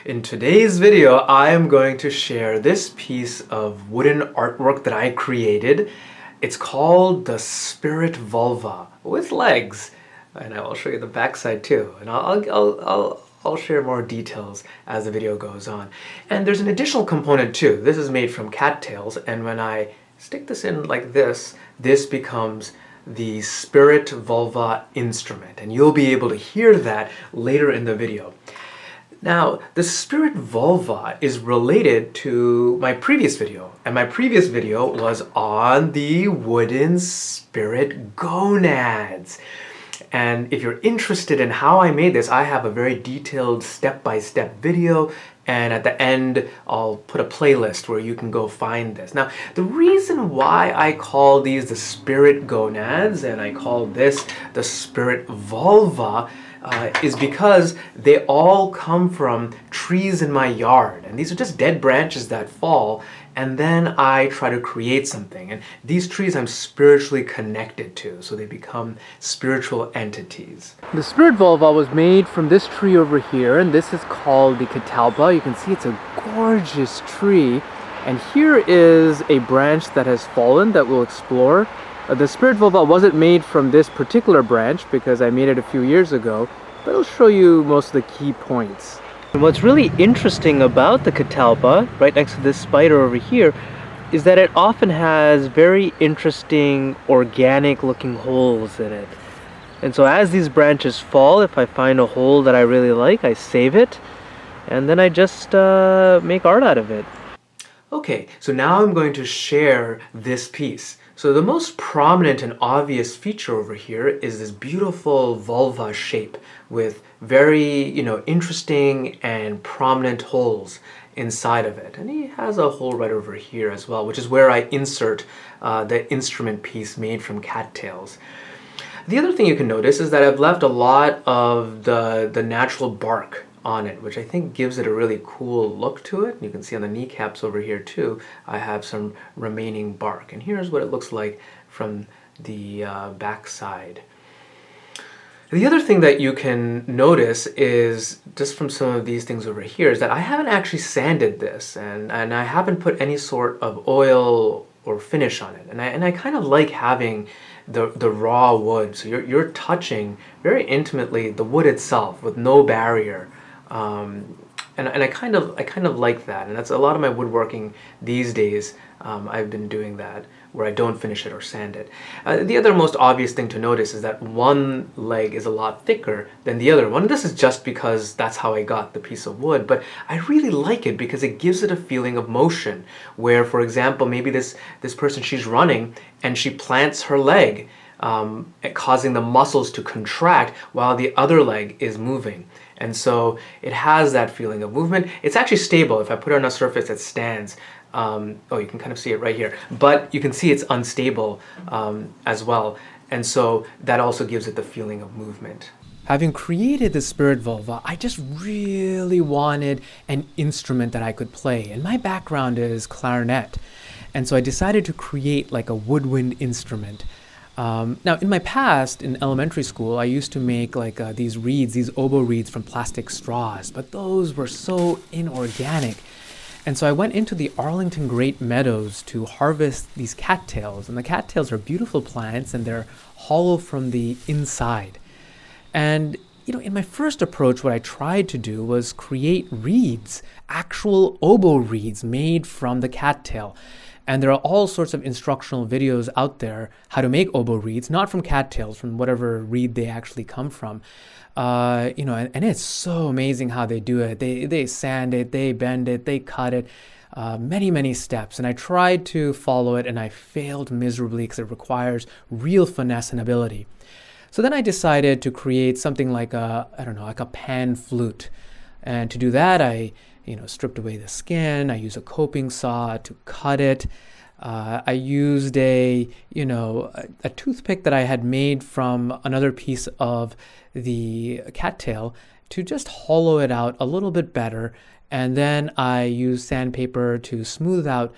In today's video, I am going to share this piece of wooden artwork that I created. It's called the Spirit Vulva with legs, and I will show you the backside too. And I'll share more details as the video goes on. And there's an additional component too. This is made from cattails, and when I stick this in like this, this becomes the Spirit Vulva Instrument, and you'll be able to hear that later in the video. Now, the Spirit Vulva is related to my previous video, and my previous video was on the Wooden Spirit Gonads. And if you're interested in how I made this, I have a very detailed step-by-step video, and at the end I'll put a playlist where you can go find this. Now, the reason why I call these the Spirit Gonads and I call this the Spirit Vulva is because they all come from trees in my yard, and these are just dead branches that fall, and then I try to create something, and these trees I'm spiritually connected to, so they become spiritual entities. The Spirit Vulva was made from this tree over here, and this is called the Catalpa. You can see it's a gorgeous tree, and here is a branch that has fallen that we'll explore. The Spirit Vulva wasn't made from this particular branch because I made it a few years ago, but I'll show you most of the key points. And what's really interesting about the Catalpa, right next to this spider over here, is that it often has very interesting organic looking holes in it. And so as these branches fall, if I find a hole that I really like, I save it, and then I just make art out of it. Okay, so now I'm going to share this piece. So the most prominent and obvious feature over here is this beautiful vulva shape with very, interesting and prominent holes inside of it. And he has a hole right over here as well, which is where I insert the instrument piece made from cattails. The other thing you can notice is that I've left a lot of the natural bark on it, which I think gives it a really cool look to it. You can see on the kneecaps over here too, I have some remaining bark. And here's what it looks like from the back side. The other thing that you can notice is, just from some of these things over here, is that I haven't actually sanded this, and I haven't put any sort of oil or finish on it. And I kind of like having the raw wood, so you're touching very intimately the wood itself with no barrier. And I kind of like that, and that's a lot of my woodworking these days. I've been doing that where I don't finish it or sand it. The other most obvious thing to notice is that one leg is a lot thicker than the other one. This is just because that's how I got the piece of wood, but I really like it because it gives it a feeling of motion, where, for example, maybe this person, she's running and she plants her leg, causing the muscles to contract while the other leg is moving. And so it has that feeling of movement. It's actually stable. If I put it on a surface, it stands. Oh, you can kind of see it right here. But you can see it's unstable as well. And so that also gives it the feeling of movement. Having created the Spirit Vulva, I just really wanted an instrument that I could play. And my background is clarinet. And so I decided to create like a woodwind instrument. Now, in my past, in elementary school, I used to make like these reeds, these oboe reeds from plastic straws, but those were so inorganic. And so I went into the Arlington Great Meadows to harvest these cattails, and the cattails are beautiful plants, and they're hollow from the inside. And in my first approach, what I tried to do was create reeds, actual oboe reeds made from the cattail. And there are all sorts of instructional videos out there how to make oboe reeds, not from cattails, from whatever reed they actually come from. And it's so amazing how they do it. They sand it, they bend it, they cut it, many steps. And I tried to follow it, and I failed miserably because it requires real finesse and ability. So then I decided to create something like a pan flute. And to do that, I stripped away the skin. I used a coping saw to cut it. I used a toothpick that I had made from another piece of the cattail to just hollow it out a little bit better. And then I used sandpaper to smooth out,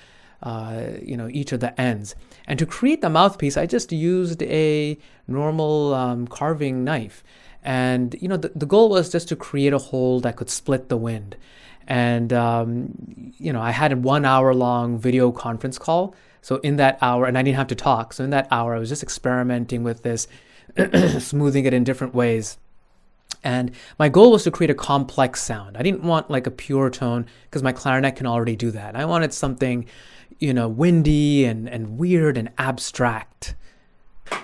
each of the ends. And to create the mouthpiece, I just used a normal carving knife. And, the goal was just to create a hole that could split the wind. And, I had a 1 hour long video conference call. So in that hour, and I didn't have to talk. So in that hour, I was just experimenting with this, smoothing it in different ways. And my goal was to create a complex sound. I didn't want like a pure tone because my clarinet can already do that. I wanted something, windy and weird and abstract.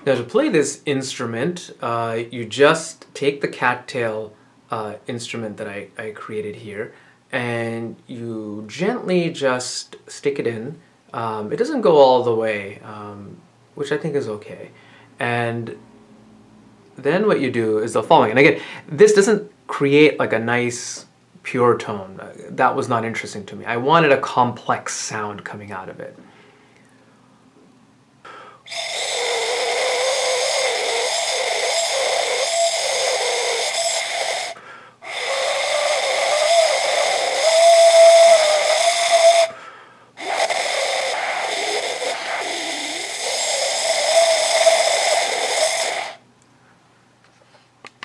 Now to play this instrument, you just take the cattail instrument that I created here, and you gently just stick it in. It doesn't go all the way, which I think is okay. And then what you do is the following. And again, this doesn't create like a nice pure tone. That was not interesting to me. I wanted a complex sound coming out of it.